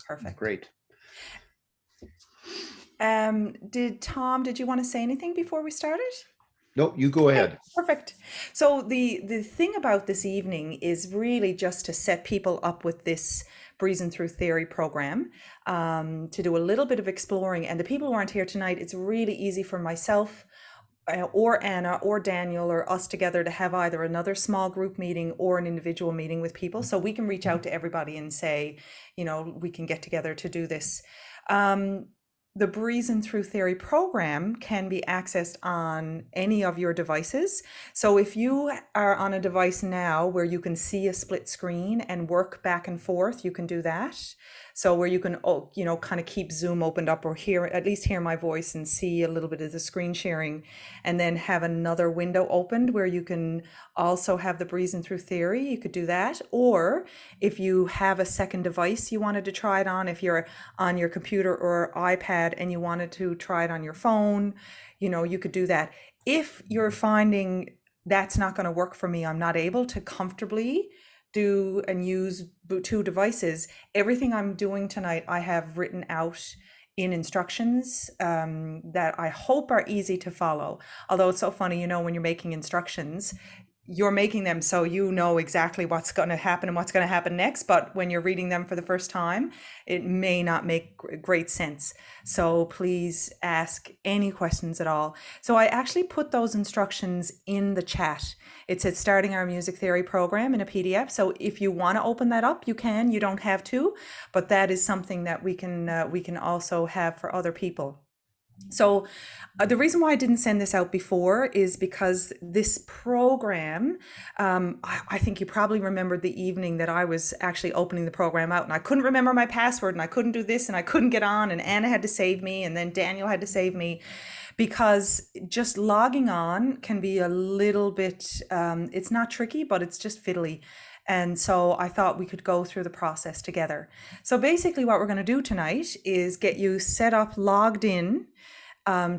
Perfect. Great. Did you want to say anything before we started? No, you go Okay, ahead. perfect. So the thing about this evening is really just to set people up with this Breezin Through Theory program, to do a little bit of exploring. And the people who aren't here tonight, it's really easy for myself, or Anna or Daniel or us together to have either another small group meeting or an individual meeting with people. So we can reach out to everybody and say, we can get together to do this. Um, the Breezin Through Theory program can be accessed on any of your devices. So if you are on a device now where you can see a split screen and work back and forth, you can do that. So where you can, kind of keep Zoom opened up or at least hear my voice and see a little bit of the screen sharing, and then have another window opened where you can also have the Breezing Through Theory. You could do that. Or if you have a second device you wanted to try it on, if you're on your computer or iPad and you wanted to try it on your phone, you could do that. If you're finding that's not going to work for me, I'm not able to comfortably do and use two devices, everything I'm doing tonight I have written out in instructions, that I hope are easy to follow. Although it's so funny, when you're making instructions, you're making them so you know exactly what's going to happen and what's going to happen next. But when you're reading them for the first time, it may not make great sense. So please ask any questions at all. So I actually put those instructions in the chat. It says starting our music theory program in a PDF. So if you want to open that up, you can. You don't have to, but that is something that we can also have for other people. So the reason why I didn't send this out before is because this program, I think you probably remembered the evening that I was actually opening the program out and I couldn't remember my password and I couldn't do this and I couldn't get on, and Anna had to save me and then Daniel had to save me, because just logging on can be a little bit, it's not tricky, but it's just fiddly. And so I thought we could go through the process together. So basically what we're going to do tonight is get you set up, logged in,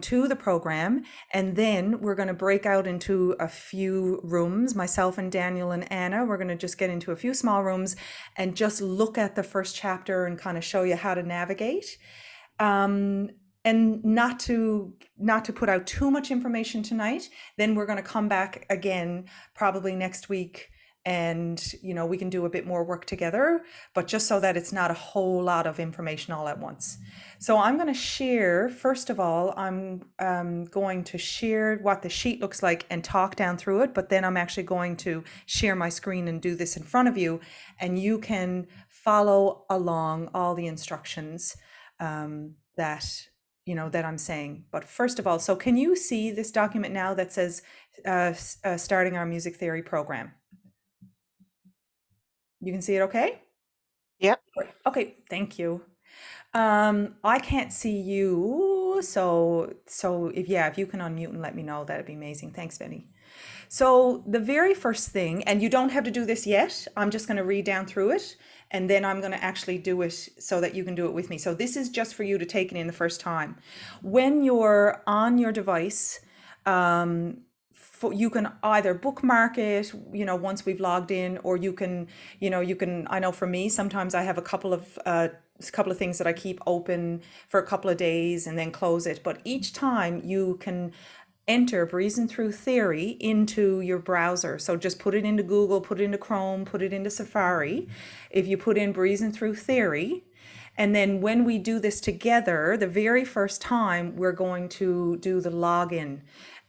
to the program, and then we're going to break out into a few rooms. Myself and Daniel and Anna, we're going to just get into a few small rooms and just look at the first chapter and kind of show you how to navigate. And not to put out too much information tonight. Then we're going to come back again probably next week, and we can do a bit more work together, but just so that it's not a whole lot of information all at once. So I'm going to share, first of all, I'm going to share what the sheet looks like and talk down through it, but then I'm actually going to share my screen and do this in front of you, and you can follow along all the instructions that I'm saying. But first of all, so can you see this document now that says starting our music theory program? You can see it okay? Yep. Okay, thank you. I can't see you, so if you can unmute and let me know, that'd be amazing. Thanks, Benny. So the very first thing, and you don't have to do this yet, I'm just going to read down through it, and then I'm going to actually do it so that you can do it with me. So this is just for you to take it in the first time. When you're on your device, you can either bookmark it, once we've logged in, or you can, I know for me, sometimes I have a couple of things that I keep open for a couple of days and then close it. But each time you can enter Breezing Through Theory into your browser. So just put it into Google, put it into Chrome, put it into Safari. If you put in Breezing Through Theory, and then when we do this together, the very first time, we're going to do the login.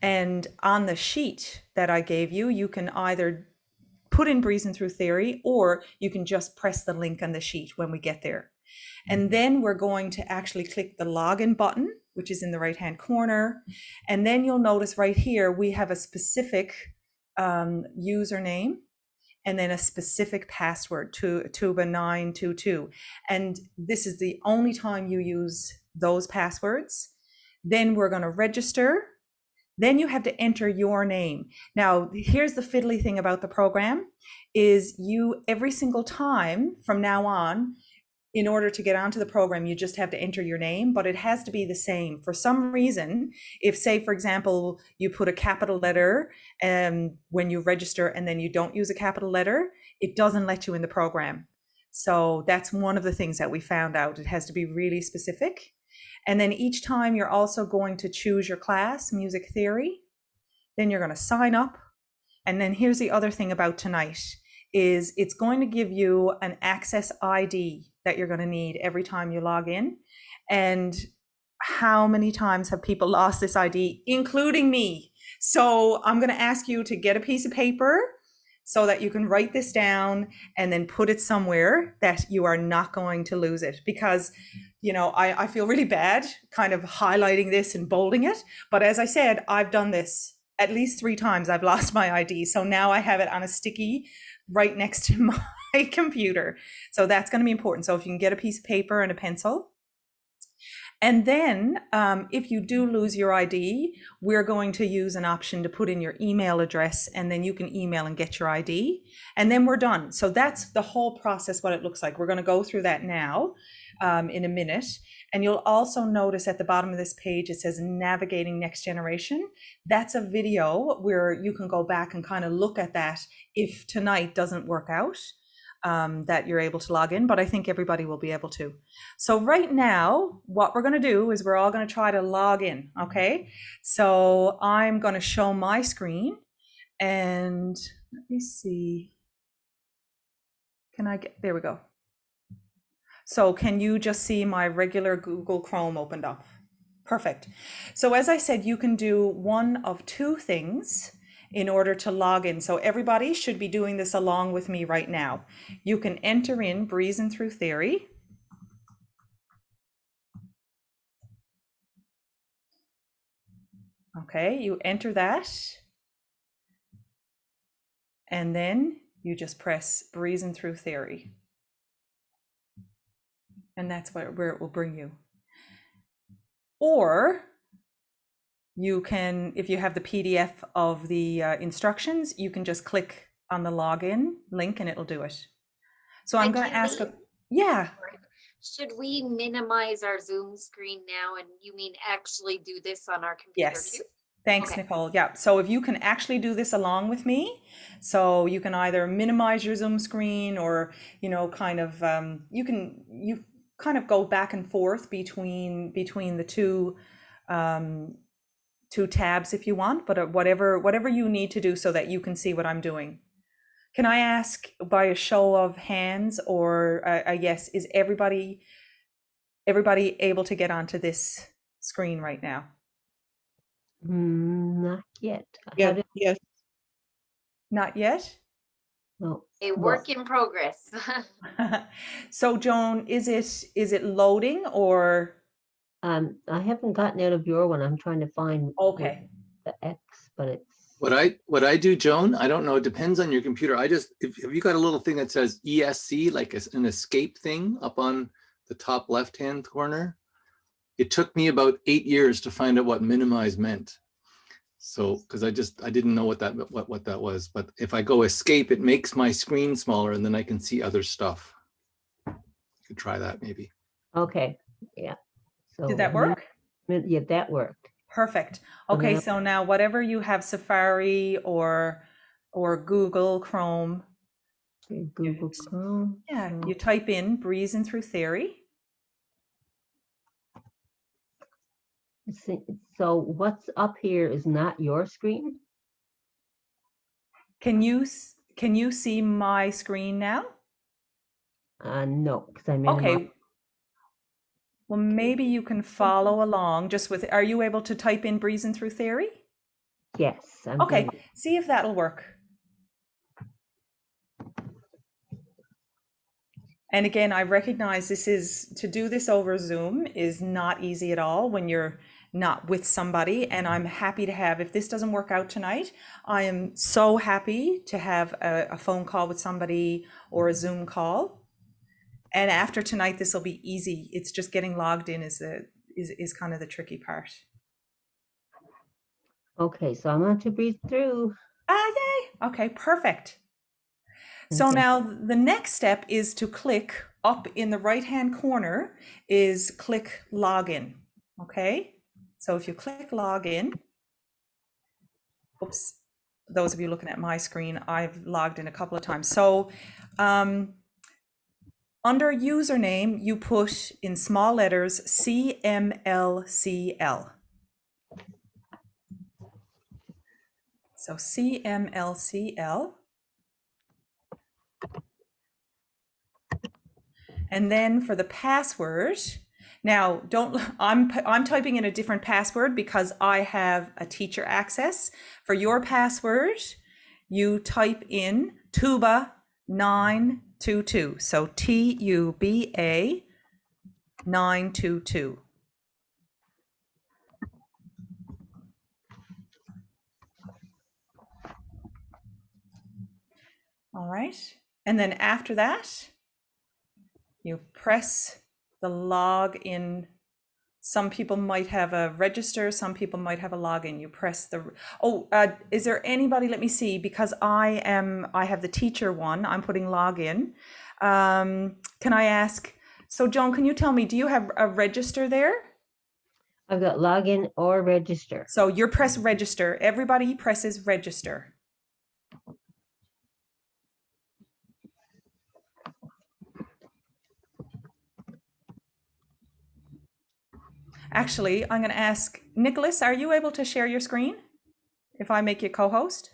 And on the sheet that I gave you, you can either put in Breezing Through Theory, or you can just press the link on the sheet when we get there. And then we're going to actually click the login button, which is in the right-hand corner. And then you'll notice right here, we have a specific username and then a specific password, tuba922. And this is the only time you use those passwords. Then we're going to register. Then you have to enter your name. Now, here's the fiddly thing about the program is you, every single time from now on, in order to get onto the program, you just have to enter your name, but it has to be the same. For some reason, if, say, for example, you put a capital letter when you register and then you don't use a capital letter, it doesn't let you in the program. So that's one of the things that we found out. It has to be really specific. And then each time you're also going to choose your class, music theory. Then you're going to sign up. And then here's the other thing about tonight is it's going to give you an access ID that you're going to need every time you log in. And how many times have people lost this ID, including me? So I'm going to ask you to get a piece of paper so that you can write this down and then put it somewhere that you are not going to lose it. Because, you know, I feel really bad kind of highlighting this and bolding it. But as I said, I've done this at least 3 times. I've lost my ID. So now I have it on a sticky right next to my computer. So that's going to be important. So if you can get a piece of paper and a pencil. And then if you do lose your ID, we're going to use an option to put in your email address, and then you can email and get your ID, and then we're done. So that's the whole process, what it looks like. We're going to go through that now in a minute. And you'll also notice at the bottom of this page, it says Navigating Next Generation. That's a video where you can go back and kind of look at that if tonight doesn't work out. That you're able to log in, but I think everybody will be able to. So right now, what we're going to do is we're all going to try to log in, okay? So I'm going to show my screen, and let me see. Can I get, there we go. So can you just see my regular Google Chrome opened up? Perfect. So as I said, you can do one of 2 things in order to log in. So everybody should be doing this along with me right now. You can enter in Breezin Thru Theory. Okay, you enter that. And then you just press Breezin Thru Theory. And that's where it will bring you. Or you can, if you have the PDF of the instructions, you can just click on the login link and it'll do it. So I'm going to ask yeah. Should we minimize our Zoom screen now? And you mean actually do this on our computer Yes. too? Thanks, Okay. Nicole. Yeah. So if you can actually do this along with me, so you can either minimize your Zoom screen or, you know, kind of, you kind of go back and forth between the two, 2 tabs if you want, but whatever you need to do so that you can see what I'm doing. Can I ask by a show of hands or a yes, is everybody able to get onto this screen right now? Not yet. Yeah, yes. Not yet? No. A work in progress. So Joan, is it loading or? I haven't gotten out of your one. I'm trying to find Okay. the X, but it's What I do, Joan, I don't know. It depends on your computer. Have you got a little thing that says ESC, like an escape thing up on the top left-hand corner? It took me about 8 years to find out what minimize meant. So, because I didn't know what that was. But if I go escape, it makes my screen smaller and then I can see other stuff. You could try that maybe. okay. Yeah. So Did that work? Yeah, that worked. Perfect. Okay, so now whatever you have, Safari or Google Chrome. Okay, Google Chrome. Yeah, you type in Breezin Thru Theory. So what's up here is not your screen? Can you see my screen now? No, because I'm in Okay. Well, maybe you can follow along just with, are you able to type in Breezin Thru Theory? Yes. Okay, see if that'll work. And again, I recognize to do this over Zoom is not easy at all when you're not with somebody. And I'm happy to have, if this doesn't work out tonight, I am so happy to have a phone call with somebody or a Zoom call. And after tonight, this will be easy. It's just getting logged in is kind of the tricky part. Okay, so I'm going to breathe through. Yay. Okay, perfect. So now the next step is to click up in the right-hand corner is click login. Okay, so if you click login, oops, those of you looking at my screen, I've logged in a couple of times. So Under username, you put in small letters CMLCL. So CMLCL. And then for the password, now I'm typing in a different password because I have a teacher access. For your password, you type in tuba 922. So TUBA 922. All right. And then after that, you press the login. Some people might have a register, some people might have a login. You press the, is there anybody, let me see, because I have the teacher one, I'm putting login. Can I ask, so Joan, can you tell me, do you have a register there? I've got login or register. So you're press register, everybody presses register. Actually, I'm going to ask Nicholas, are you able to share your screen if I make you co-host?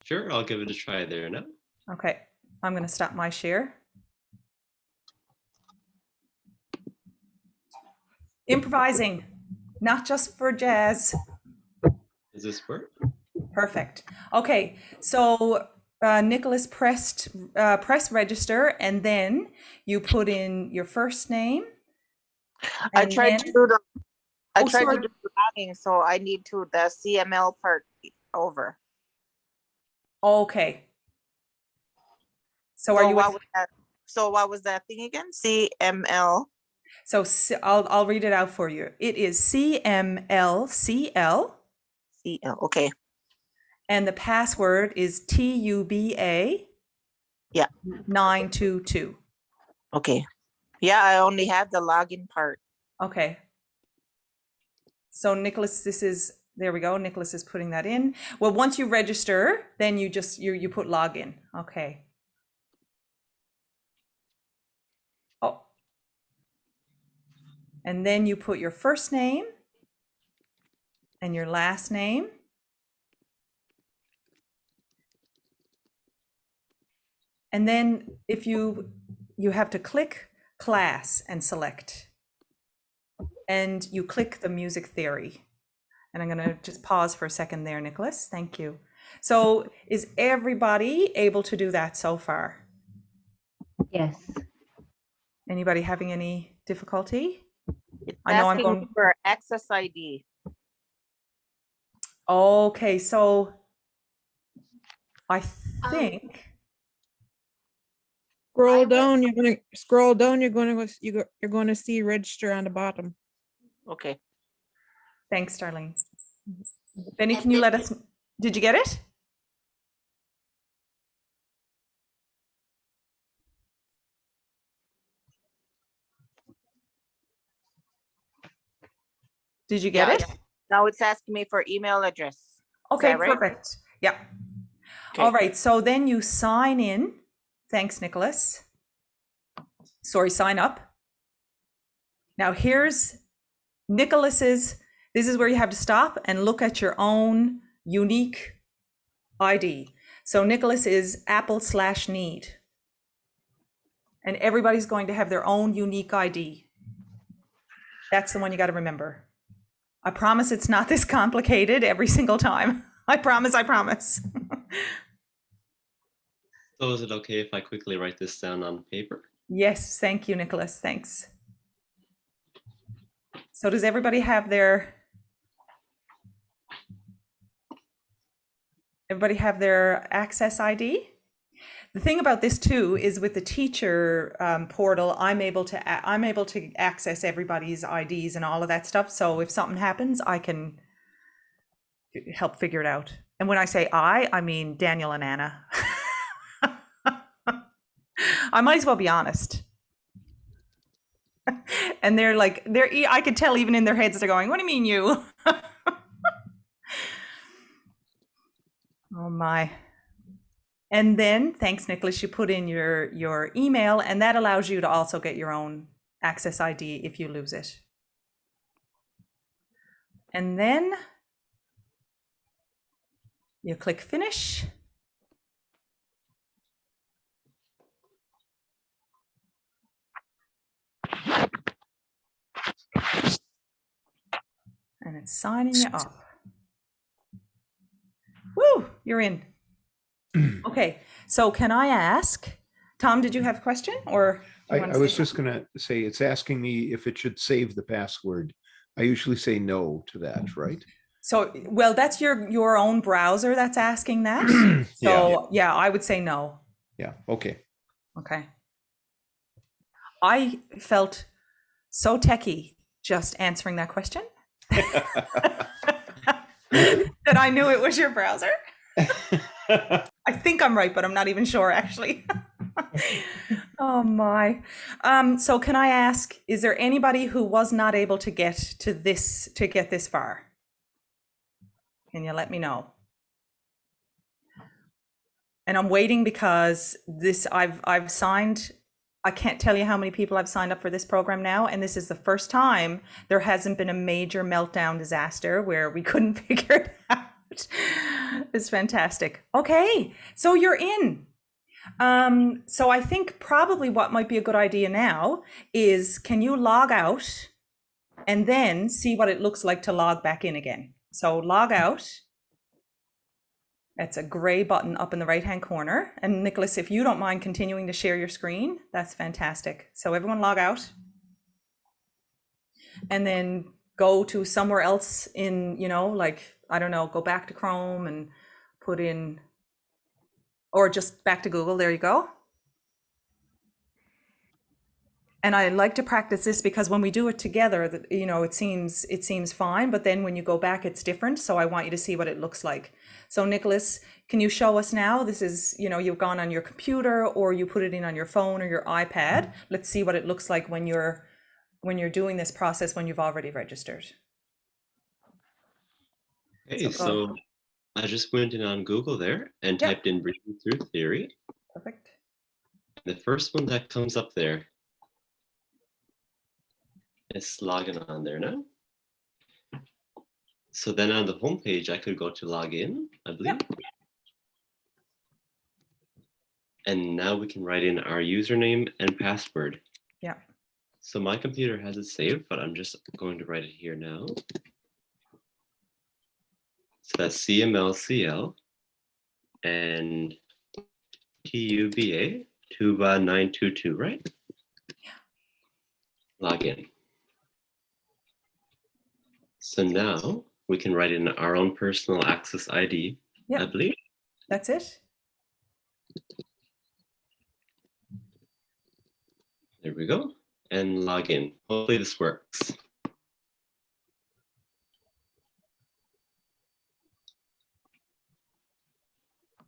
Sure, I'll give it a try there now. Okay, I'm going to stop my share. Improvising, not just for jazz. Does this work? Perfect. Okay, so Nicholas press register, and then you put in your first name. I tried to do the sorry. logging, so I need to the CML part over. Okay. So are you? What was that? So what was that thing again? CML. So I'll read it out for you. It is CMLCL. CL. Okay. And the password is TUBA. Yeah. 922. Okay. Yeah, I only have the login part. Okay. So Nicholas, there we go. Nicholas is putting that in. Well, once you register, then you just, you put login. Okay. Oh. And then you put your first name and your last name. And then if you have to click class and select. And you click the music theory. And I'm going to just pause for a second there, Nicholas. Thank you. So is everybody able to do that so far? Yes. Anybody having any difficulty? It's I know I'm asking going for access ID. Okay, so I think Scroll down, you're gonna scroll down, you're going to see register on the bottom. Okay. thanks, Darlene. Benny, And can you then- let us, did you get it? Did you get Yeah, it? Now it's asking me for email address. Okay, that right? perfect. Yeah. Okay. All right, so then you sign in. Thanks, Nicholas. Sorry, sign up. Now here's Nicholas's, this is where you have to stop and look at your own unique ID. So Nicholas is Apple/need. And everybody's going to have their own unique ID. That's the one you got to remember. I promise it's not this complicated every single time. I promise, I promise. So is it okay if I quickly write this down on paper? Yes, thank you, Nicholas. Thanks. So does everybody have their access ID? The thing about this too is with the teacher portal, I'm able to access everybody's IDs and all of that stuff. So if something happens, I can help figure it out. And when I say I mean Daniel and Anna. I might as well be honest. And I could tell even in their heads, they're going, what do you mean you? Oh my. And then, thanks, Nicholas, you put in your email, and that allows you to also get your own Access ID if you lose it. And then you click Finish. And it's signing you up. Woo, you're in. Okay, so can I ask, Tom, did you have a question or? do you want to I say was just something? gonna say, it's asking me if it should save the password. I usually say no to that, right? So, well, that's your own browser that's asking that. Yeah, So, yeah, I would say no. yeah, okay. Okay. I felt so techie just answering that question that I knew it was your browser. I think I'm right, but I'm not even sure actually. Oh my. So can I ask, is there anybody who was not able to get to get this far? Can you let me know? And I'm waiting because I've signed, I can't tell you how many people I've signed up for this program now, and this is the first time there hasn't been a major meltdown disaster where we couldn't figure it out. It's fantastic. Okay, so you're in. So I think probably what might be a good idea now is, can you log out and then see what it looks like to log back in again? So log out. It's a gray button up in the right-hand corner. And Nicholas, if you don't mind continuing to share your screen, that's fantastic. So everyone log out and then go to somewhere else in, like, I don't know, go back to Chrome and put in, or just back to Google. There you go. And I like to practice this because when we do it together, it seems fine, but then when you go back, it's different. So I want you to see what it looks like. So Nicholas, can you show us now? This is, you've gone on your computer or you put it in on your phone or your iPad. Let's see what it looks like when you're doing this process when you've already registered. Okay, so I just went in on Google there and Yeah. typed in Breezin Thru Theory. Perfect. The first one that comes up there is logging on there now. So then on the home page, I could go to log in, I believe. Yep. And now we can write in our username and password. Yeah. So my computer has it saved, but I'm just going to write it here now. So that's CMLCL and TUBA, Tuba 922, right? Yeah. Log in. So now we can write in our own personal access ID, Yeah. I believe. That's it. There we go. And log in. Hopefully this works.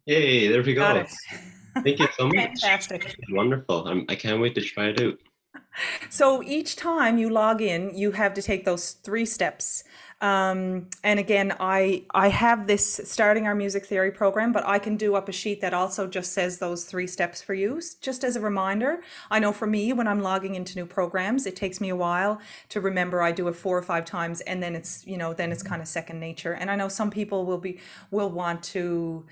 Yay, there we Got go. it. Thank you so much. Fantastic. Wonderful. I can't wait to try it out. So each time you log in, you have to take those 3 steps. And again, I have this starting our music theory program, but I can do up a sheet that also just says those 3 steps for you, just as a reminder. I know for me, when I'm logging into new programs, it takes me a while to remember. I do it 4 or 5 times, and then it's kind of second nature. And I know some people will want to,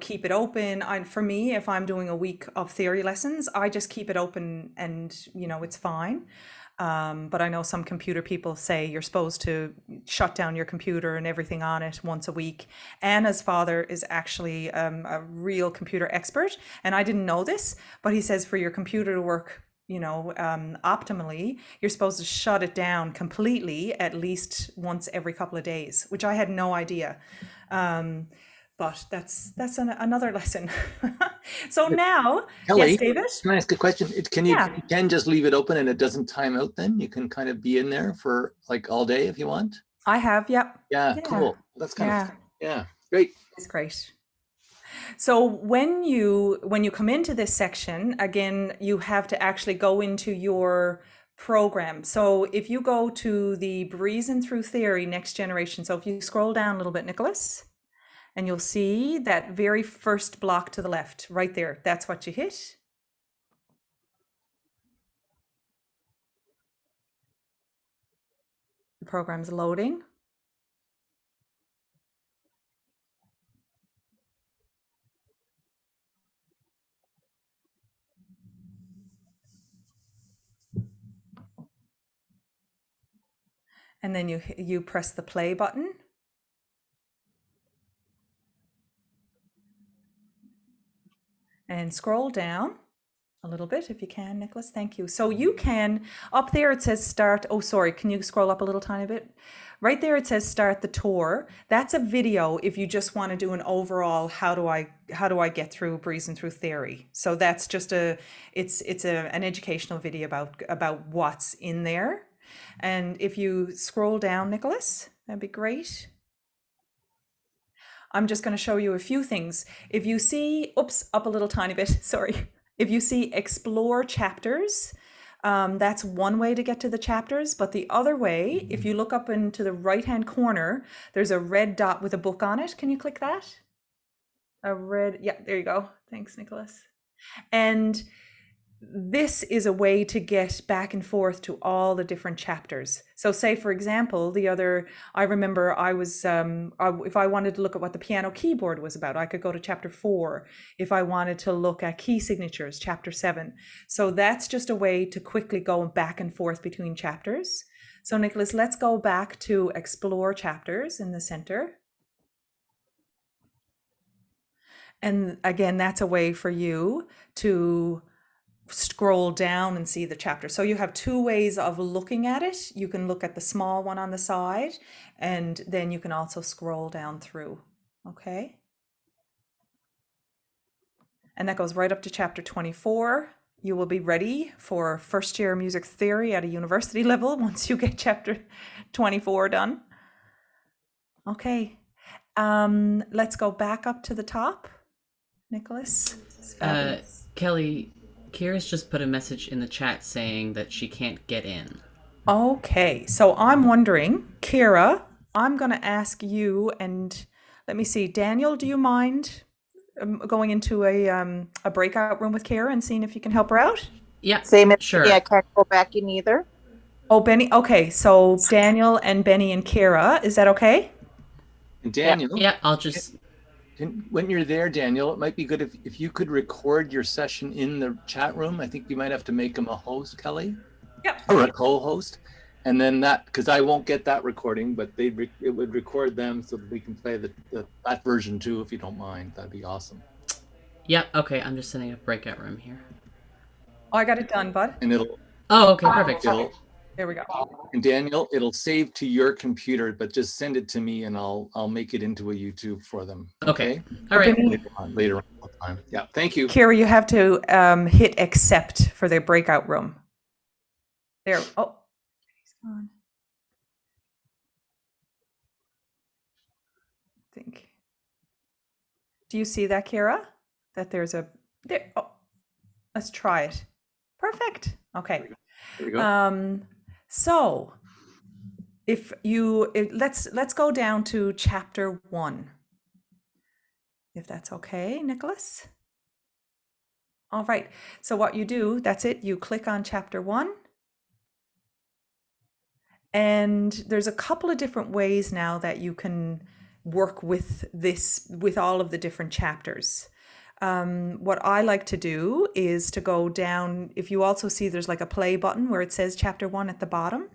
keep it open. For me, if I'm doing a week of theory lessons, I just keep it open and, it's fine. But I know some computer people say you're supposed to shut down your computer and everything on it once a week. Anna's father is actually a real computer expert, and I didn't know this, but he says for your computer to work, optimally, you're supposed to shut it down completely at least once every couple of days, which I had no idea. But that's another lesson. So now, Kelly, yes, David? can I ask a question? Yeah. You can just leave it open and it doesn't time out then? You can kind of be in there for like all day if you want? I have, yep. Yeah, Yeah. cool. That's kind Yeah. of, yeah, great. It's great. So when you come into this section, again, you have to actually go into your program. So if you go to the Breezin Thru Theory Next Generation, so if you scroll down a little bit, Nicholas, and you'll see that very first block to the left, right there. That's what you hit. The program's loading. And then you press the play button. And scroll down a little bit if you can, Nicholas. Thank you. So you can, up there it says start. Oh, sorry. Can you scroll up a little tiny bit? Right there it says start the tour. That's a video if you just want to do an overall how do I get through Breezin through theory. So that's just an educational video about what's in there. And if you scroll down, Nicholas, that'd be great. I'm just going to show you a few things. If you see, oops, up a little tiny bit, sorry. If you see explore chapters, that's one way to get to the chapters. But the other way, if you look up into the right-hand corner, there's a red dot with a book on it. Can you click that? Yeah, there you go. Thanks, Nicholas. And this is a way to get back and forth to all the different chapters. So say, for example, I remember I was, if I wanted to look at what the piano keyboard was about, I could go to chapter 4. If I wanted to look at key signatures, chapter 7. So that's just a way to quickly go back and forth between chapters. So Nicholas, let's go back to explore chapters in the center. And again, that's a way for you to scroll down and see the chapter. So you have two ways of looking at it. You can look at the small one on the side, and then you can also scroll down through. Okay. And that goes right up to chapter 24. You will be ready for first year music theory at a university level once you get chapter 24 done. Okay. Let's go back up to the top. Nicholas. Kelly, Kira's just put a message in the chat saying that she can't get in. Okay, so I'm wondering, Kira, I'm going to ask you, and let me see, Daniel, do you mind going into a breakout room with Kira and seeing if you can help her out? Yeah, Same as sure. me, I can't go back in either. Oh, Benny. Okay, so Daniel and Benny and Kira, is that okay? And Daniel, Yeah, I'll just... when you're there, Daniel, it might be good if you could record your session in the chat room. I think you might have to make him a host, Kelly. Yep. Or a co-host. And then that, because I won't get that recording, but it would record them so that we can play that version too, if you don't mind. That'd be awesome. Yeah, okay, I'm just setting up breakout room here. Oh, I got it done, bud. And it'll... Oh, okay, perfect. There we go. And Daniel, it'll save to your computer, but just send it to me and I'll make it into a YouTube for them. Okay. All right. Later on. Yeah, thank you. Kira, you have to hit accept for the breakout room. There. Oh, he's gone. I think. Do you see that, Kira? That there's a there. Oh, let's try it. Perfect. Okay. There we go. So let's go down to chapter 1. If that's okay, Nicholas. All right. So what you do, that's it. You click on chapter 1. And there's a couple of different ways now that you can work with this, with all of the different chapters. What I like to do is to go down, if you also see there's like a play button where it says chapter 1 at the bottom.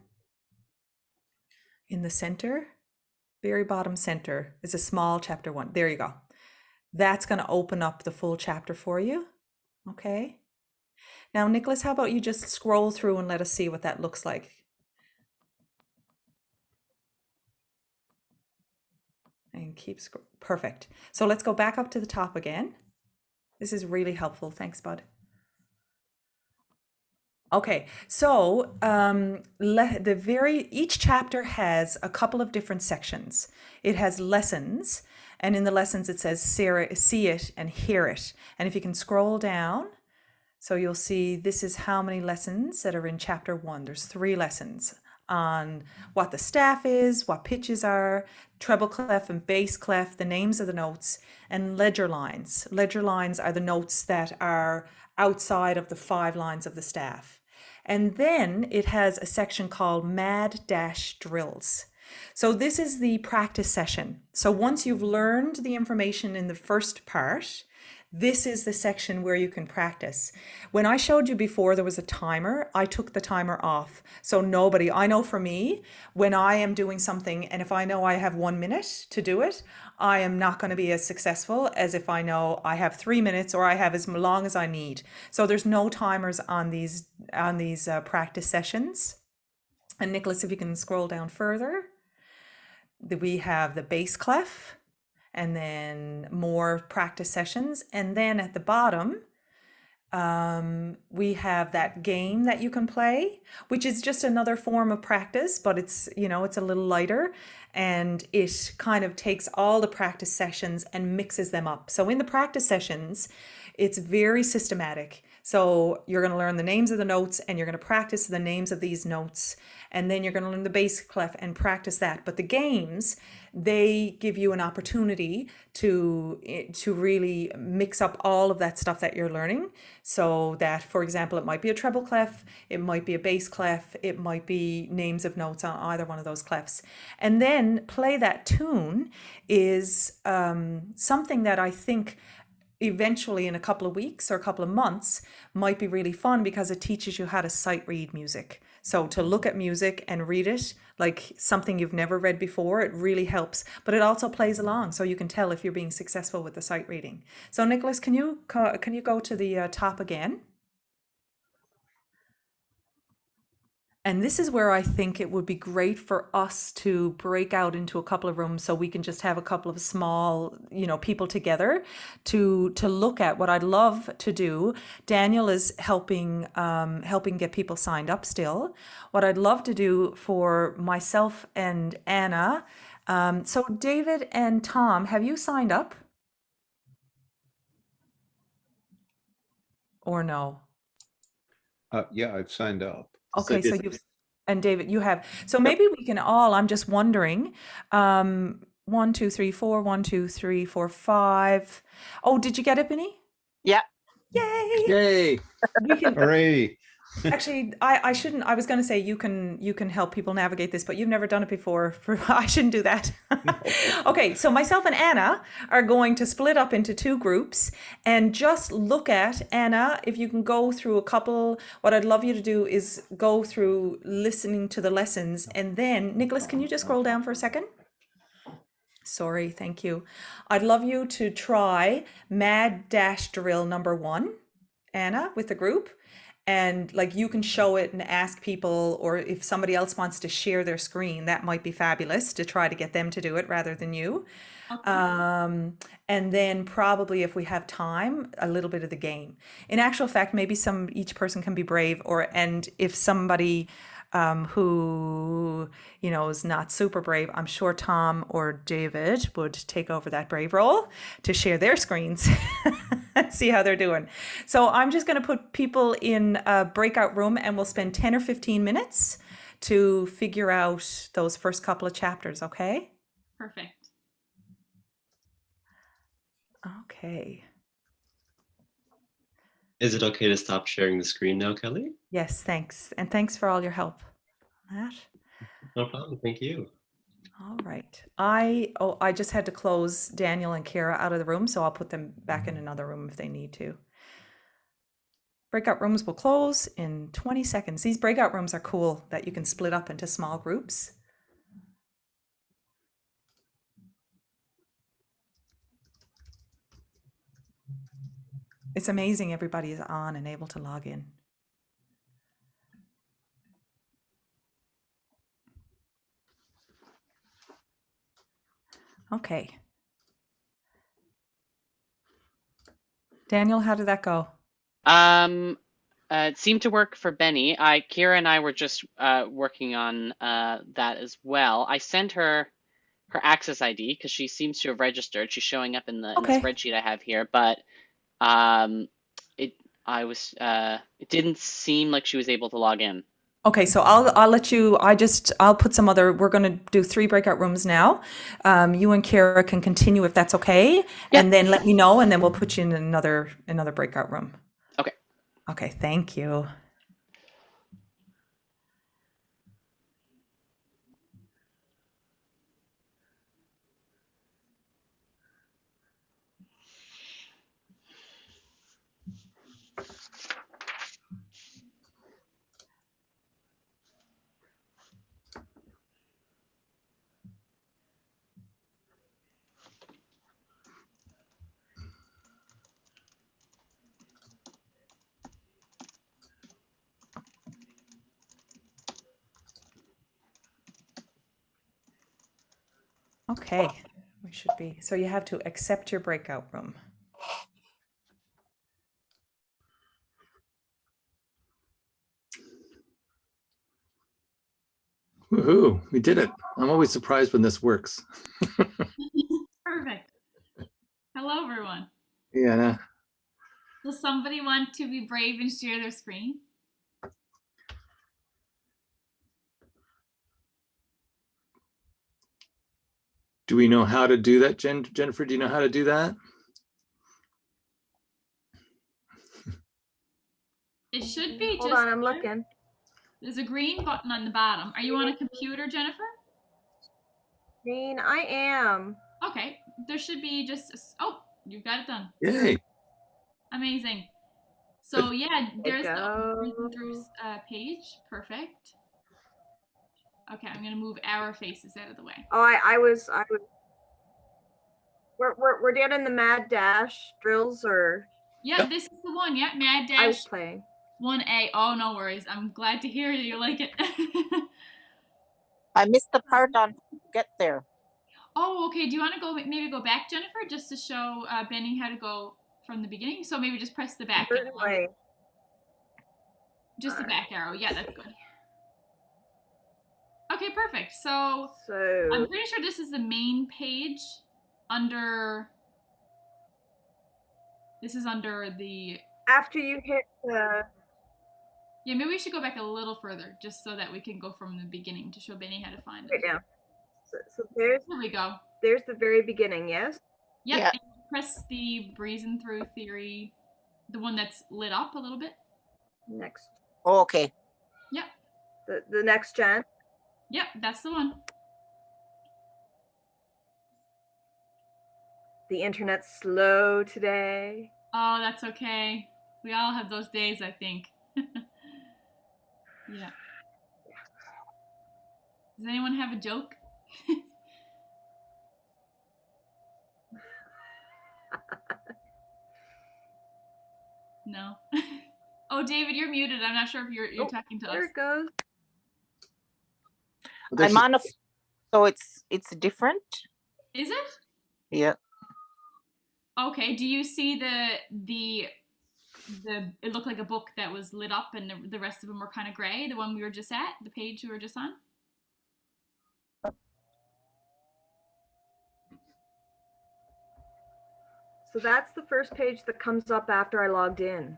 In the center, very bottom center is a small chapter 1. There you go. That's going to open up the full chapter for you. Okay. Now, Nicholas, how about you just scroll through and let us see what that looks like? And keep scrolling. Perfect. So let's go back up to the top again. This is really helpful. Thanks, bud. Okay, so each chapter has a couple of different sections. It has lessons, and in the lessons it says see it and hear it. And if you can scroll down, so you'll see this is how many lessons that are in chapter 1. There's 3 lessons. on what the staff is, what pitches are, treble clef and bass clef, the names of the notes, and ledger lines. Ledger lines are the notes that are outside of the 5 lines of the staff. And then it has a section called Mad Dash Drills. So this is the practice session. So once you've learned the information in the first part, this is the section where you can practice. When I showed you before there was a timer, I took the timer off. So nobody, I know for me, when I am doing something and if I know I have 1 minute to do it, I am not going to be as successful as if I know I have 3 minutes or I have as long as I need. So there's no timers on these practice sessions. And Nicholas, if you can scroll down further, we have the bass clef, and then more practice sessions. And then at the bottom, we have that game that you can play, which is just another form of practice, but it's, it's a little lighter and it kind of takes all the practice sessions and mixes them up. So in the practice sessions, it's very systematic. So you're going to learn the names of the notes and you're going to practice the names of these notes. And then you're going to learn the bass clef and practice that. But the games, they give you an opportunity to really mix up all of that stuff that you're learning. So that, for example, it might be a treble clef, it might be a bass clef, it might be names of notes on either one of those clefs. And then play that tune is something that I think eventually in a couple of weeks or a couple of months might be really fun because it teaches you how to sight read music. So to look at music and read it like something you've never read before, it really helps. But it also plays along, so you can tell if you're being successful with the sight reading. So Nicholas, can you go to the top again? And this is where I think it would be great for us to break out into a couple of rooms so we can just have a couple of small, people together to look at what I'd love to do. Daniel is helping get people signed up still. What I'd love to do for myself and Anna. So David and Tom, have you signed up? Or no? Yeah, I've signed up. Okay, so you've, and David, you have. So maybe we can all, I'm just wondering, 1, 2, 3, 4, 1, 2, 3, 4, 5. Oh, did you get it, Benny? Yeah. Yay! Yay. We can, Hooray. actually, I shouldn't, I was going to say you can help people navigate this, but you've never done it before. I shouldn't do that. Okay, so myself and Anna are going to split up into 2 groups and just look at, Anna, if you can go through a couple, what I'd love you to do is go through listening to the lessons. And then, Nicholas, can you just scroll down for a second? Sorry, thank you. I'd love you to try Mad Dash Drill number 1, Anna, with the group. And like you can show it and ask people, or if somebody else wants to share their screen, that might be fabulous to try to get them to do it rather than you. And then probably if we have time, a little bit of the game. In actual fact, maybe each person can be brave, and if somebody who is not super brave, I'm sure Tom or David would take over that brave role to share their screens and see how they're doing. So I'm just going to put people in a breakout room and we'll spend 10 or 15 minutes to figure out those first couple of chapters, okay? Perfect. Okay. Is it okay to stop sharing the screen now, Kelly? Yes, thanks. And thanks for all your help on that. No problem. Thank you. All right. I just had to close Daniel and Kara out of the room, so I'll put them back in another room if they need to. Breakout rooms will close in 20 seconds. These breakout rooms are cool that you can split up into small groups. It's amazing everybody is on and able to log in. Okay. Daniel, how did that go? It seemed to work for Benny. Kira and I were just working on that as well. I sent her access ID because she seems to have registered. She's showing up in the spreadsheet I have here, but it didn't seem like she was able to log in. Okay, so I'll let you. I'll put some other. We're going to do 3 breakout rooms now. You and Kira can continue if that's okay, and then let me know, and then we'll put you in another breakout room. Okay. Okay, thank you. Okay, we should be. So you have to accept your breakout room. Woohoo, we did it. I'm always surprised when this works. Perfect. Hello, everyone. Yeah. Does somebody want to be brave and share their screen? Do we know how to do that, Jennifer? Do you know how to do that? It should be Hold just on, I'm looking. There's a green button on the bottom. Are you on a computer, Jennifer? Green, I am. Okay, there should be oh, you've got it done. Yay. Amazing. So yeah, there's the Go. through page. Perfect. Okay, I'm gonna move our faces out of the way. Oh, I was. We're down in the mad dash drills, or Yeah, Yep. this is the one. Yeah, mad I was dash playing. 1A. Oh, no worries. I'm glad to hear you like it. I missed the part on get there. Oh, okay. Do you want to maybe go back, Jennifer, just to show Benny how to go from the beginning? So maybe just press the back arrow. Certainly. Just the back arrow. Yeah, that's good. Okay, perfect. So I'm pretty sure this is the main page under. This is under the. After you hit the. Yeah, maybe we should go back a little further, just so that we can go from the beginning to show Benny how to find it. Right now. So there's. There we go. There's the very beginning. Yes. Yep. Yeah. Press the Breezin Thru theory, the one that's lit up a little bit. Next. Oh, okay. Yep. The next gen. Yep, that's the one. The internet's slow today. Oh, that's okay. We all have those days, I think. Yeah. Does anyone have a joke? No. Oh, David, you're muted. I'm not sure if you're talking to us. There it goes. I'm on so it's different. Is it? Yeah. Okay. Do you see the it looked like a book that was lit up and the rest of them were kind of gray, the one we were just at, the page we were just on? So that's the first page that comes up after I logged in.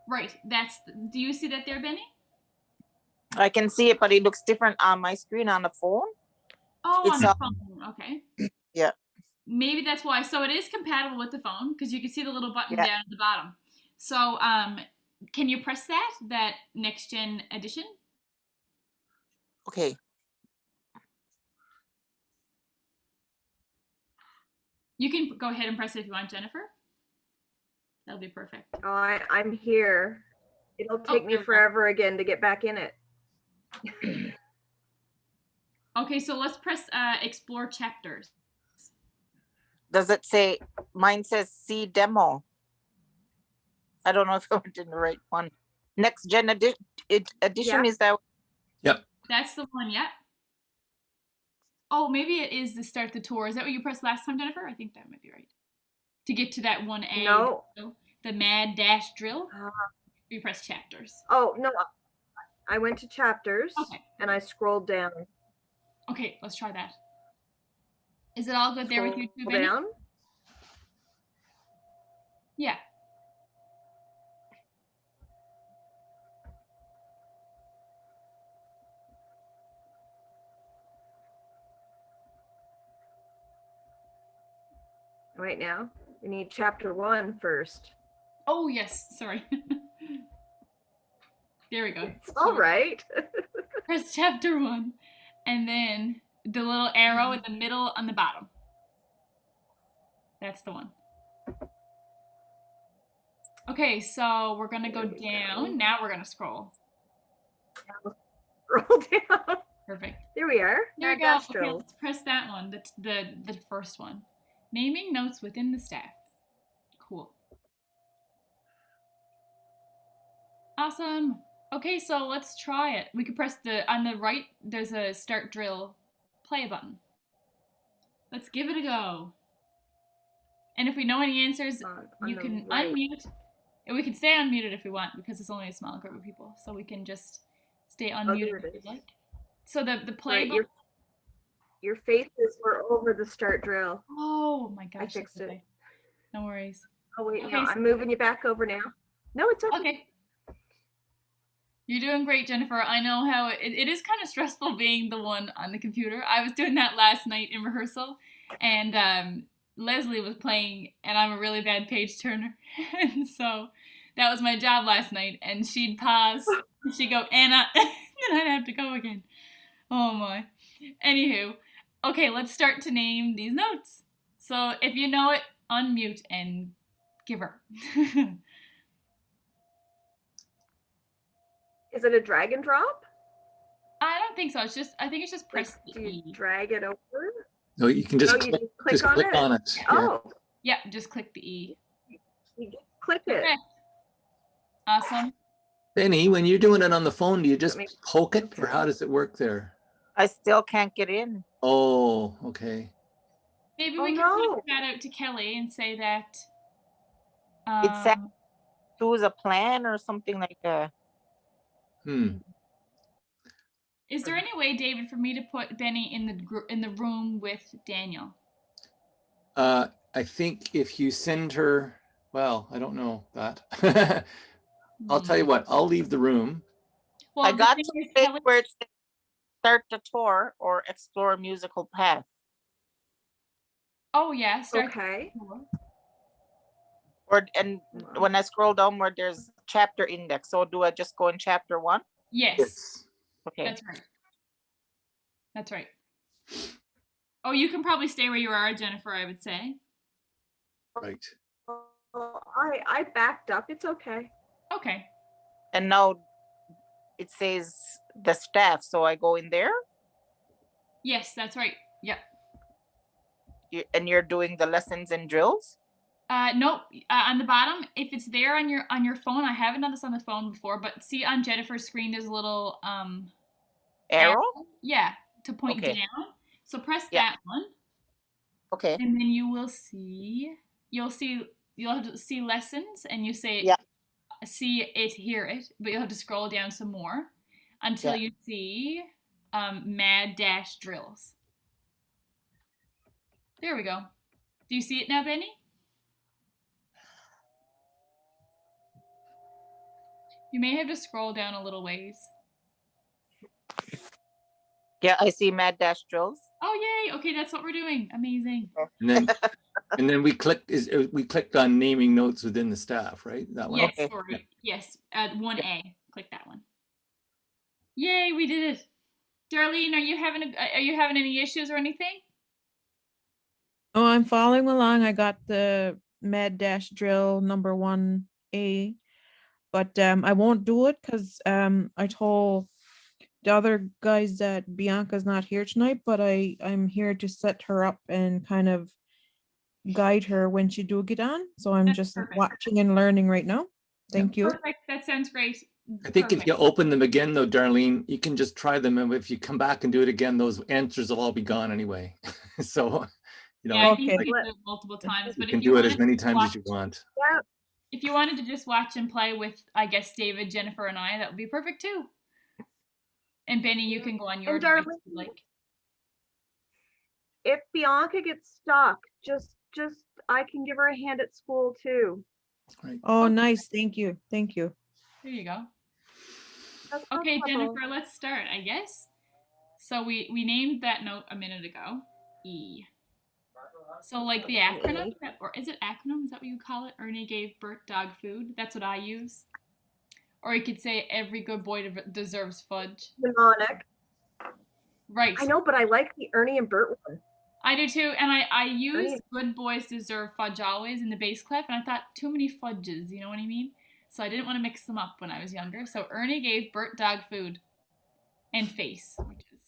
Right. Do you see that there, Benny? I can see it, but it looks different on my screen on the phone. Oh, on the phone. Okay. Yeah. Maybe that's why. So it is compatible with the phone because you can see the little button down at the bottom. So can you press that next gen edition? Okay. You can go ahead and press it if you want, Jennifer. That'll be perfect. Oh, I'm here. It'll take me forever again to get back in it. Okay, so let's press explore chapters. Does it say, mine says see demo. I don't know if I went in the right one. Next gen edition, is that? Yep. That's the one, yep. Oh, maybe it is to start the tour. Is that what you pressed last time, Jennifer? I think that might be right. To get to that 1A. No. The mad dash drill. You press chapters. Oh, no. I went to chapters. Okay. And I scrolled down. Okay, let's try that. Is it all good there with you too, Benny? Down? Yeah. Right now, we need chapter 1 first. Oh yes, sorry. There we go. It's all right. Press chapter 1, and then the little arrow in the middle on the bottom. That's the one. Okay, so we're gonna go down. Now we're gonna scroll. Roll down. Perfect. There we are. There we Mad go. Dash Okay, Drill. let's press that one. The first one. Naming notes within the staff. Cool. Awesome. Okay, so let's try it. We could press on the right, there's a start drill play button. Let's give it a go. And if we know any answers, you can unmute. And we can stay unmuted if we want, because it's only a small group of people. So we can just stay unmuted if you'd like. So the play button. Your faces were over the start drill. Oh my gosh. I fixed it. No worries. Oh wait, Okay, no, I'm moving you back over now. No, it's okay. Okay. You're doing great, Jennifer. I know how it is kind of stressful being the one on the computer. I was doing that last night in rehearsal, and Leslie was playing, and I'm a really bad page turner. And so that was my job last night, and she'd pause, and she'd go, Anna, and I'd have to go again. Oh my. Anywho, okay, let's start to name these notes. So if you know it, unmute and give her. Is it a drag and drop? I don't think so. I think it's just press Like, the do E. you drag it over? No, you can just Oh, click, you just click on it? Yeah. Oh, Yeah, just click the E. you just click it. Okay. Awesome. Benny, when you're doing it on the phone, do you just me- poke it, or how does it work there? I still can't get in. Oh, okay. Maybe Oh, we can no. point that out to Kelly and say that. It said choose a plan or something like that. Is there any way, David, for me to put Benny in the room with Daniel? I think if you send her, well, I don't know that. I'll tell you what, I'll leave the room. Well, I the got thing to is, the Kelly, where it says start the tour or explore a musical path. oh yeah, start. Okay. And when I scroll down where there's chapter index, so do I just go in chapter 1? Yes. Okay. That's right. That's right. Oh, you can probably stay where you are, Jennifer, I would say. Right. I backed up. It's okay. Okay. And now it says the staff, so I go in there? Yes, that's right. Yep. And you're doing the lessons and drills? Nope. On the bottom, if it's there on your phone, I haven't done this on the phone before, but see on Jennifer's screen, there's a little arrow? Yeah, to point Okay. down. So press that one. Okay. And then you'll have to see lessons, and you say see it, hear it, but you'll have to scroll down some more until you see mad dash drills. There we go. Do you see it now, Benny? You may have to scroll down a little ways. Yeah, I see mad dash drills. Oh yay! Okay, that's what we're doing. Amazing. And then we clicked on naming notes within the staff, right? That one. Yes, sorry. Yes, 1A. Click that one. Yay, we did it. Darlene, are you having any issues or anything? Oh, I'm following along. I got the med dash drill number 1A, but I won't do it because I told the other guys that Bianca's not here tonight, but I'm here to set her up and kind of guide her when she do get on. So I'm just watching and learning right now. Thank you. Perfect. That sounds great. I think if you open them again though, Darlene, you can just try them. And if you come back and do it again, those answers will all be gone anyway. So, you know, Yeah, I think you can do it multiple times, but you can if you do it wanted as many to times watch, as you want. if you wanted to just watch and play with, I guess, David, Jennifer, and I, that would be perfect too. And Benny, you can go on your device if you like. If Bianca gets stuck, just I can give her a hand at school too. Right. Oh, nice. Thank you. Thank you. There you go. That's no Okay, trouble. Jennifer, let's start, I guess. So we named that note a minute ago. E. So like the acronym, or is it acronym? Is that what you call it? Ernie gave Bert dog food. That's what I use. Or you could say every good boy deserves fudge. Mnemonic. Right. I know, but I like the Ernie and Bert one. I do too, and I use Ernie. good boys deserve fudge always in the bass clef, and I thought too many fudges, you know what I mean? So I didn't want to mix them up when I was younger. So Ernie gave Bert dog food and face, which is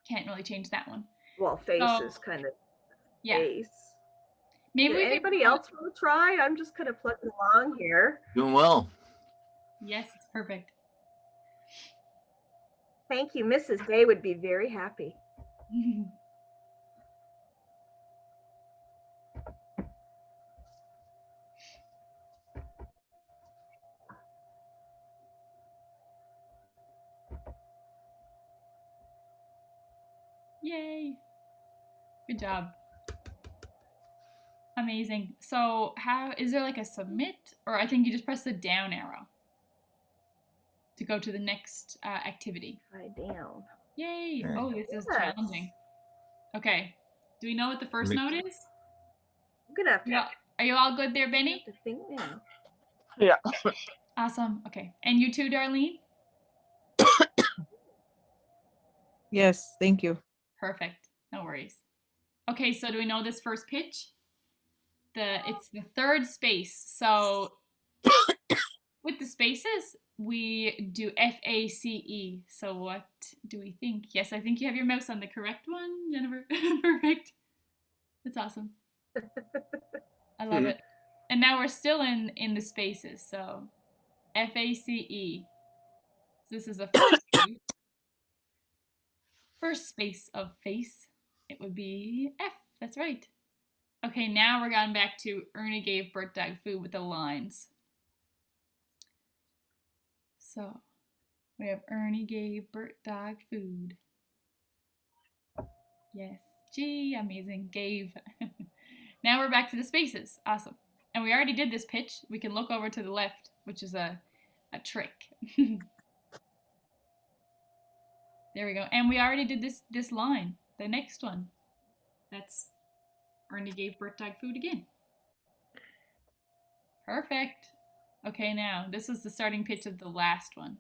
can't really change that one. Well, face So, is kind of yeah. face. Maybe Did we could anybody else want to try? I'm just kind of plugging along here. Doing well. Yes, it's perfect. Thank you. Mrs. Day would be very happy. Yay. Good job. Amazing. So how is there like a submit, or I think you just press the down arrow to go to the next activity. Try down. Yay. Okay. Oh, this is Yes. challenging. Okay. Do we know what the first Make- note is? I'm gonna have to, Are you all good there, Benny? have to think now. Yeah. Awesome. Okay. And you too, Darlene? Yes, thank you. Perfect. No worries. Okay, so do we know this first pitch? It's the third space. So with the spaces, we do FACE. So what do we think? Yes, I think you have your mouse on the correct one, Jennifer. Perfect. That's awesome. I love it. And now we're still in the spaces. So FACE. So this is the first space. First space of face. It would be F. That's right. Okay, now we're going back to Ernie gave Bert dog food with the lines. So we have Ernie gave Bert dog food. Yes. Gee, amazing. Gave. Now we're back to the spaces. Awesome. And we already did this pitch. We can look over to the left, which is a trick. There we go. And we already did this line. The next one. That's Ernie gave Bert dog food again. Perfect. Okay, now this is the starting pitch of the last one.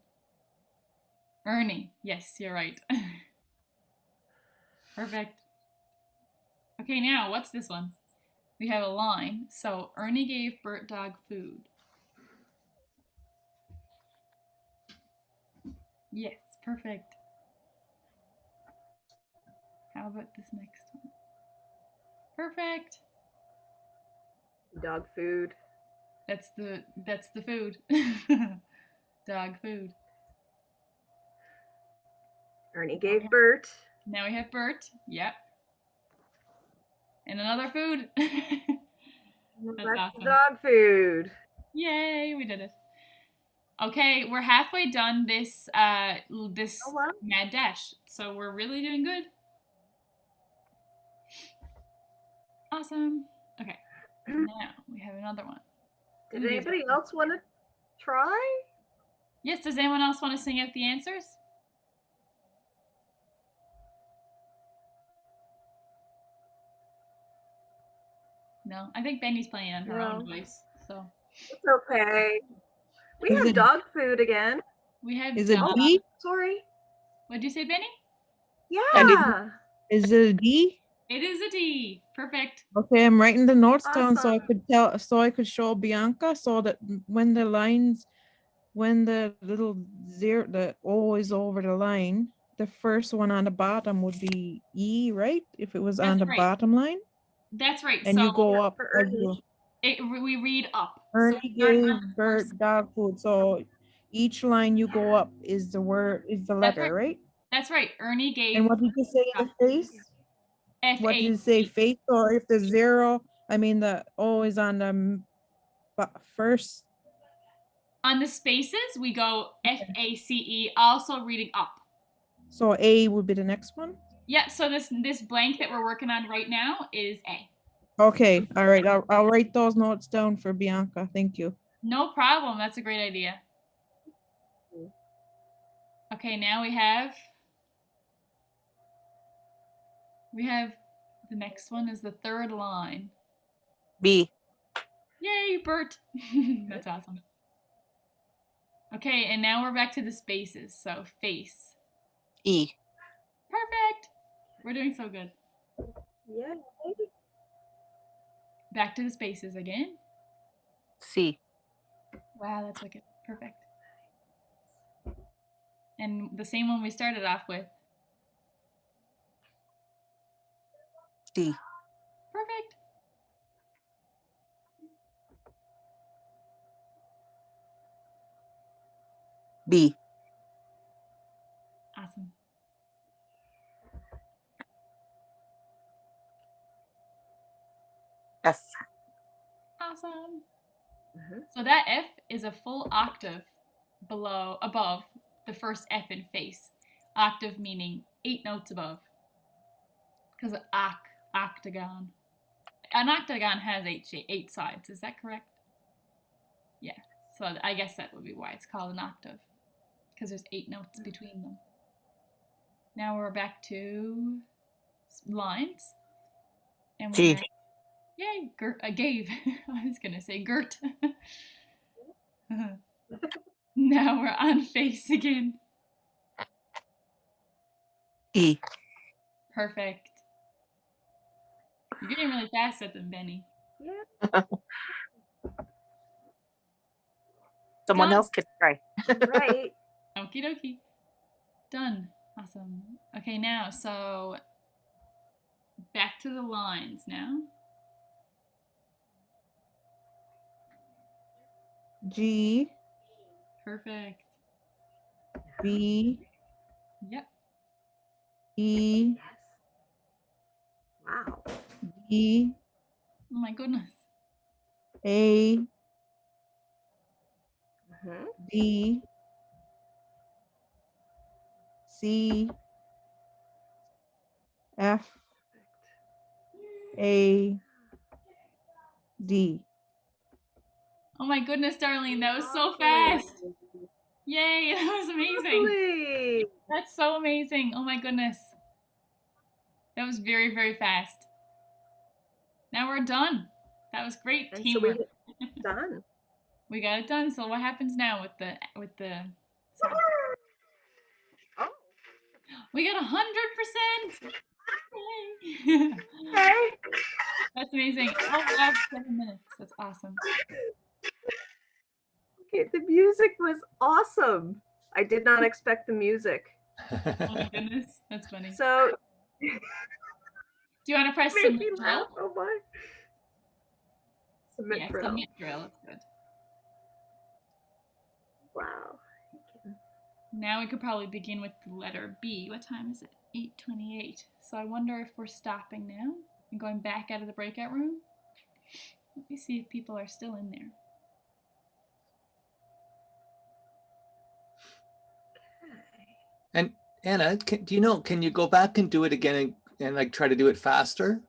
Ernie. Yes, you're right. Perfect. Okay, now what's this one? We have a line. So Ernie gave Bert dog food. Yes, perfect. How about this next one? Perfect. Dog food. That's the food. Dog food. Ernie gave Bert. Now we have Bert. Yep. And another food. That's awesome. Dog food. Yay, we did it. Okay, we're halfway done this mad dash. So we're really doing good. Awesome. Okay. Now we have another one. Did anybody else want to try? Yes, does anyone else want to sing out the answers? No, I think Benny's playing on her own voice. So it's okay. We have dog food again. We have. Is it D? Sorry. What'd you say, Benny? Yeah. Is it a D? It is a D. Perfect. Okay, I'm writing the notes down so I could show Bianca so that when the little zero, the O is over the line, the first one on the bottom would be E, right? If it was on the bottom line. That's right. And you go up. We read up. Ernie gave Bert dog food. So each line you go up is the letter, right? That's right. Ernie gave. And what did you say in the face? What did you say, face? Or if the zero, I mean the O is on the first. On the spaces, we go FACE, also reading up. So A would be the next one? Yeah, so this blank that we're working on right now is A. Okay, all right. I'll write those notes down for Bianca. Thank you. No problem. That's a great idea. Okay, now we have The next one is the third line. B. Yay, Bert. That's awesome. Okay, and now we're back to the spaces. So face. E. Perfect. We're doing so good. Yeah. Back to the spaces again. C. Wow, that's wicked. Perfect. And the same one we started off with. D. Perfect. B. Awesome. F. Awesome. So that F is a full octave above the first F in face. Octave meaning 8 notes above. Because octagon. An octagon has 8 sides. Is that correct? Yeah. So I guess that would be why it's called an octave. Because there's 8 notes between them. Now we're back to lines. And we're G. Yay, Gave. I was gonna say Gert. Now we're on face again. E. Perfect. You're getting really fast at them, Benny. Yeah. Someone Done. else could try. Right. Okie dokie. Done. Awesome. Okay, now, so back to the lines now. G, Perfect. B, Yep. E, Yes. Wow. Oh D, my goodness. A, Mhm. D, C, F, A, D. Oh my goodness, Darlene, that was so fast. Yay, that was amazing. Lovely. That's so amazing. Oh my goodness. That was very, very fast. Now we're done. That was great And so we teamwork. done. We got it done. So what happens now with the sound? Oh. We got 100%. Okay. That's amazing. Oh wow, 7 minutes. That's awesome. Okay, the music was awesome. I did not expect the music. Oh my goodness, that's funny. So Do you want to press made submit me drill? laugh. Oh my. Submit Yeah, drill. submit drill. That's good. Wow. Now we could probably begin with the letter B. What time is it? 8:28. So I wonder if we're stopping now and going back out of the breakout room. Let me see if people are still in there. And Anna, do you know, can you go back and do it again and like try to do it faster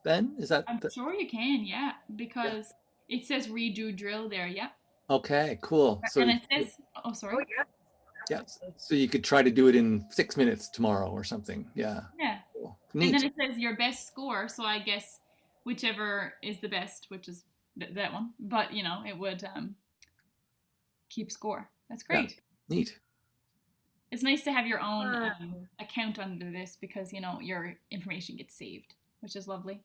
then? Is that I'm sure you can, yeah, because it says redo drill there, yeah. okay, cool. So And it says, oh, sorry. Oh yeah. yeah, so you could try to do it in 6 minutes tomorrow or something. Yeah. Yeah. Cool. And Neat. then it says your best score, so I guess whichever is the best, which is that one, but you know, it would keep score. That's great. Yeah. Neat. It's nice to have your own account under this because, you know, your information gets saved, which is lovely.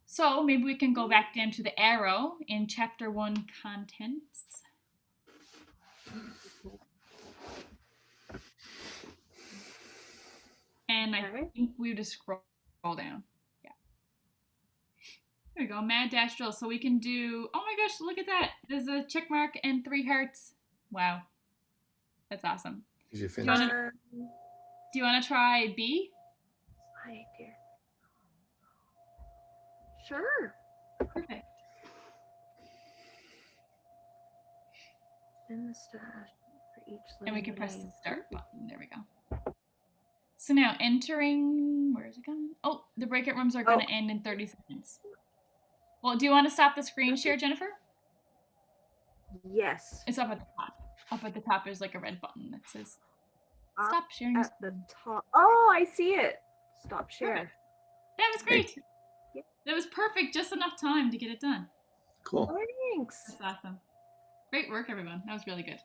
So maybe we can go back down to the arrow in chapter 1 contents. And I think we just scroll down. Yeah. There we go, mad dash drill. So we can do, oh my gosh, look at that. There's a check mark and 3 hearts. Wow. That's awesome. Did you Do finish? you want to try B? Hi, dear. Sure. Perfect. Spin the stash for each. And we can living press the being. start button. There we go. So now entering, where is it going? Oh, the breakout rooms are going to end in 30 seconds. Well, do you want to stop the screen share, Jennifer? Yes. It's up at the top. Up at the top, there's like a red button that says stop sharing. At the top. Oh, I see it. Stop share. Perfect. That was great. That was perfect. Just enough time to get it done. Cool. Thanks. That's awesome. Great work, everyone. That was really good.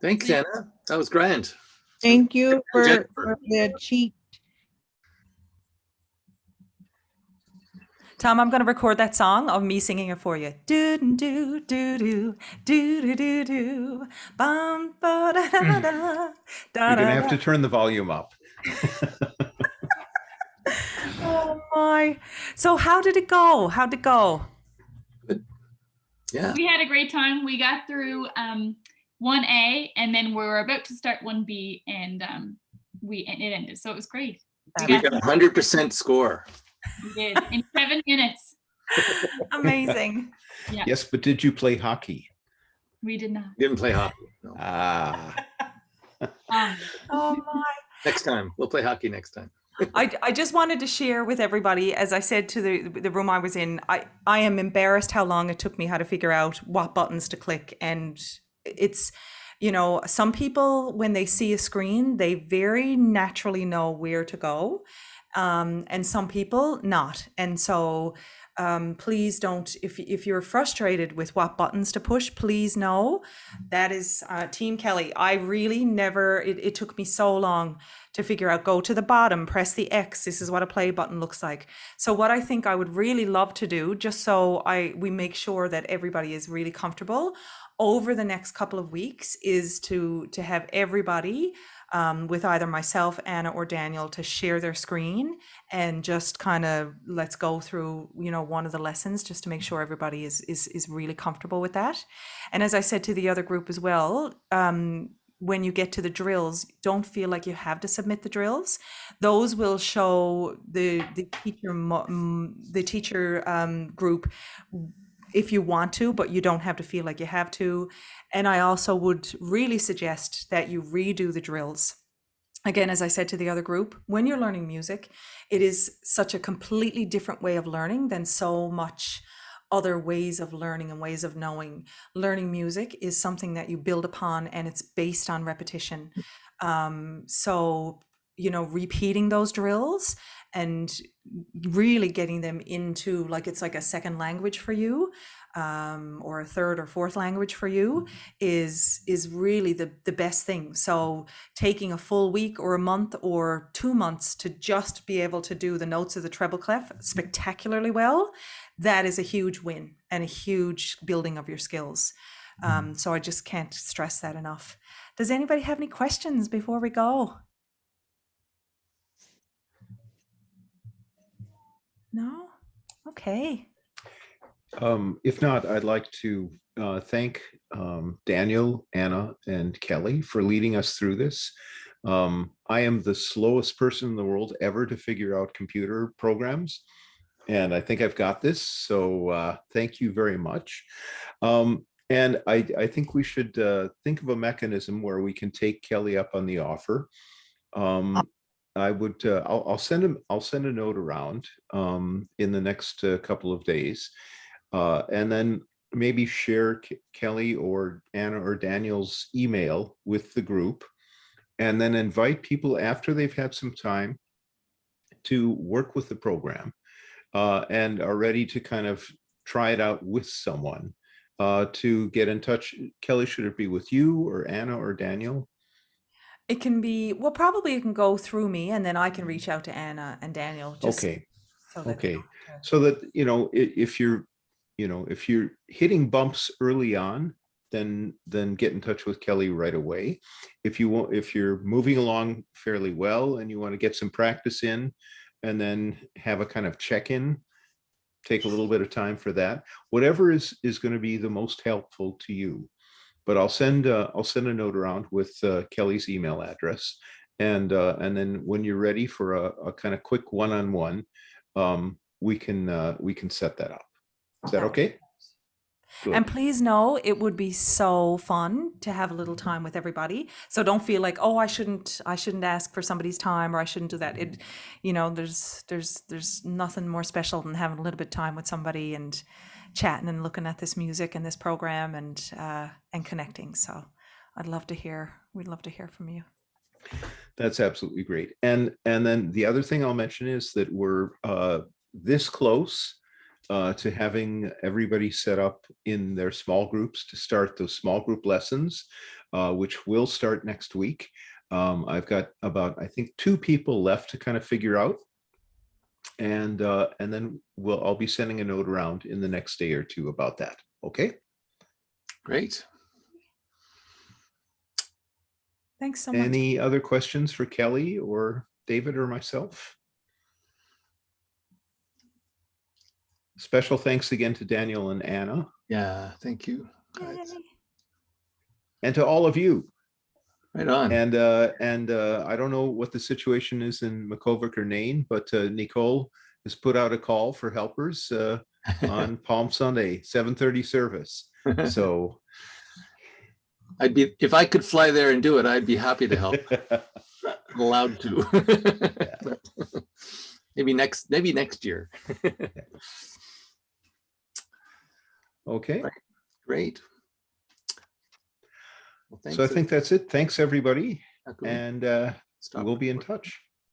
Thanks, Anna. That was grand. Thank you Jennifer. for the cheat. Tom, I'm going to record that song of me singing it for you. Do do do do do do do do bum ba da da da You're da gonna da. have to turn the volume up. Oh my! So how did it go? How'd it go? Yeah. We had a great time. We got through 1A, and then we were about to start 1B, and it ended. So it was great. We got 100% score. We did in 7 minutes. Amazing. Yeah. Yes, but did you play hockey? We did not. Didn't play hockey. No. Oh my! Next time. We'll play hockey next time. I just wanted to share with everybody, as I said to the room I was in, I am embarrassed how long it took me how to figure out what buttons to click. And it's, you know, some people, when they see a screen, they very naturally know where to go. And some people not. And so please don't, if you're frustrated with what buttons to push, please know that is Team Kelly. I really never, it took me so long to figure out, go to the bottom, press the X. This is what a play button looks like. So what I think I would really love to do, just so we make sure that everybody is really comfortable over the next couple of weeks, is to have everybody with either myself, Anna, or Daniel to share their screen and just kind of let's go through, you know, one of the lessons just to make sure everybody is really comfortable with that. And as I said to the other group as well, when you get to the drills, don't feel like you have to submit the drills. Those will show the teacher group if you want to, but you don't have to feel like you have to. And I also would really suggest that you redo the drills. Again, as I said to the other group, when you're learning music, it is such a completely different way of learning than so much other ways of learning and ways of knowing. Learning music is something that you build upon, and it's based on repetition. So, you know, repeating those drills and really getting them into, like, it's like a second language for you, or a third or fourth language for you, is really the best thing. So taking a full week or a month or 2 months to just be able to do the notes of the treble clef spectacularly well, that is a huge win and a huge building of your skills. So I just can't stress that enough. Does anybody have any questions before we go? No? Okay. If not, I'd like to thank Daniel, Anna, and Kelly for leading us through this. I am the slowest person in the world ever to figure out computer programs, and I think I've got this. So thank you very much. And I think we should think of a mechanism where we can take Kelly up on the offer. I would. I'll send a note around in the next couple of days, and then maybe share Kelly or Anna or Daniel's email with the group, and then invite people after they've had some time to work with the program and are ready to kind of try it out with someone. To get in touch. Kelly, should it be with you or Anna or Daniel? It can be, well, probably it can go through me, and then I can reach out to Anna and Daniel. Okay. So that Okay. So that, you know, if you're hitting bumps early on, then get in touch with Kelly right away. If you're moving along fairly well and you want to get some practice in and then have a kind of check-in, take a little bit of time for that. Whatever is going to be the most helpful to you. But I'll send a note around with Kelly's email address, and then when you're ready for a kind of quick one-on-one, we can set that up. Is that okay? Good. And please know it would be so fun to have a little time with everybody. So don't feel like, oh, I shouldn't ask for somebody's time, or I shouldn't do that. It, you know, there's nothing more special than having a little bit of time with somebody and chatting and looking at this music and this program and connecting. So we'd love to hear from you. That's absolutely great. And then the other thing I'll mention is that we're this close to having everybody set up in their small groups to start those small group lessons, which will start next week. I've got about, I think, 2 people left to kind of figure out. And then I'll be sending a note around in the next day or 2 about that. Okay. Great. Thanks so much. Any other questions for Kelly or David or myself? Special thanks again to Daniel and Anna. Yeah, thank you. And to all of you. Right on. And I don't know what the situation is in Makovic or Nain, but Nicole has put out a call for helpers on Palm Sunday, 7:30 service. So if I could fly there and do it, I'd be happy to help. I'm allowed to. maybe next year. Okay. Right. Great. Well, so I think that's it. Thanks everybody. Okay. And we'll be in touch.